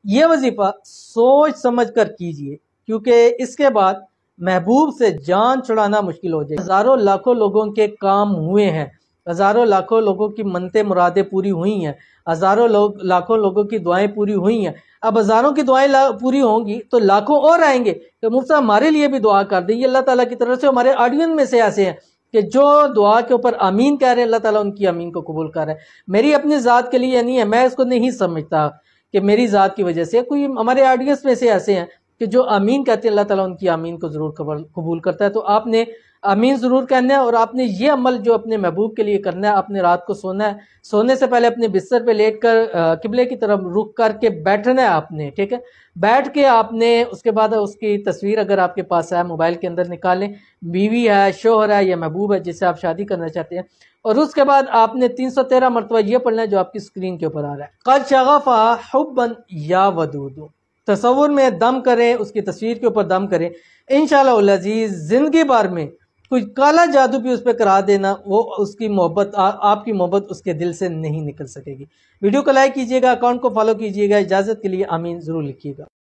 یہ وظیفہ سوچ سمجھ کر کیجئے، کیونکہ اس کے بعد محبوب سے جان چھڑانا مشکل ہو جائے۔ ہزاروں لاکھوں لوگوں کے کام ہوئے ہیں، ہزاروں لاکھوں لوگوں کی منتیں مرادیں پوری ہوئی ہیں، ہزاروں لاکھوں لوگوں کی دعائیں پوری ہوئی ہیں۔ اب ہزاروں کی دعائیں پوری ہوں گی تو لاکھوں اور آئیں گے کہ مفتی صاحب ہمارے لیے بھی دعا کر دیں۔ یہ اللہ تعالیٰ کی طرف سے ہمارے آڈینس میں سے ایسے ہیں کہ جو دعا کے اوپر آمین کہہ رہے ہیں، اللہ تعالیٰ ان کی آمین کو قبول کر رہا ہے۔ میری اپنی ذات کے لیے نہیں ہے، میں اس کو نہیں سمجھتا کہ میری ذات کی وجہ سے، کوئی ہمارے آڈینس میں سے ایسے ہیں کہ جو آمین کہتے ہیں، اللہ تعالیٰ ان کی آمین کو ضرور قبول کرتا ہے۔ تو آپ نے آمین ضرور کہنا ہے، اور آپ نے یہ عمل جو اپنے محبوب کے لیے کرنا ہے، آپ نے رات کو سونا ہے، سونے سے پہلے اپنے بستر پہ لیٹ کر قبلے کی طرف رخ کر کے بیٹھنا ہے آپ نے، ٹھیک ہے؟ بیٹھ کے آپ نے اس کے بعد اس کی تصویر اگر آپ کے پاس ہے موبائل کے اندر نکالیں، بیوی ہے، شوہر ہے یا محبوب ہے جس سے آپ شادی کرنا چاہتے ہیں، اور اس کے بعد آپ نے 313 مرتبہ یہ پڑھنا ہے جو آپ کی سکرین کے اوپر آ رہا ہے، قد شغفا حبا یا ودود۔ تصور میں دم کریں، اس کی تصویر کے اوپر دم کریں، انشاءاللہ العزیز زندگی بھر میں کوئی کالا جادو بھی اس پہ کرا دینا، وہ اس کی محبت، آپ کی محبت اس کے دل سے نہیں نکل سکے گی۔ ویڈیو کو لائک کیجئے گا، اکاؤنٹ کو فالو کیجئے گا۔ اجازت کے لیے آمین ضرور لکھیے گا۔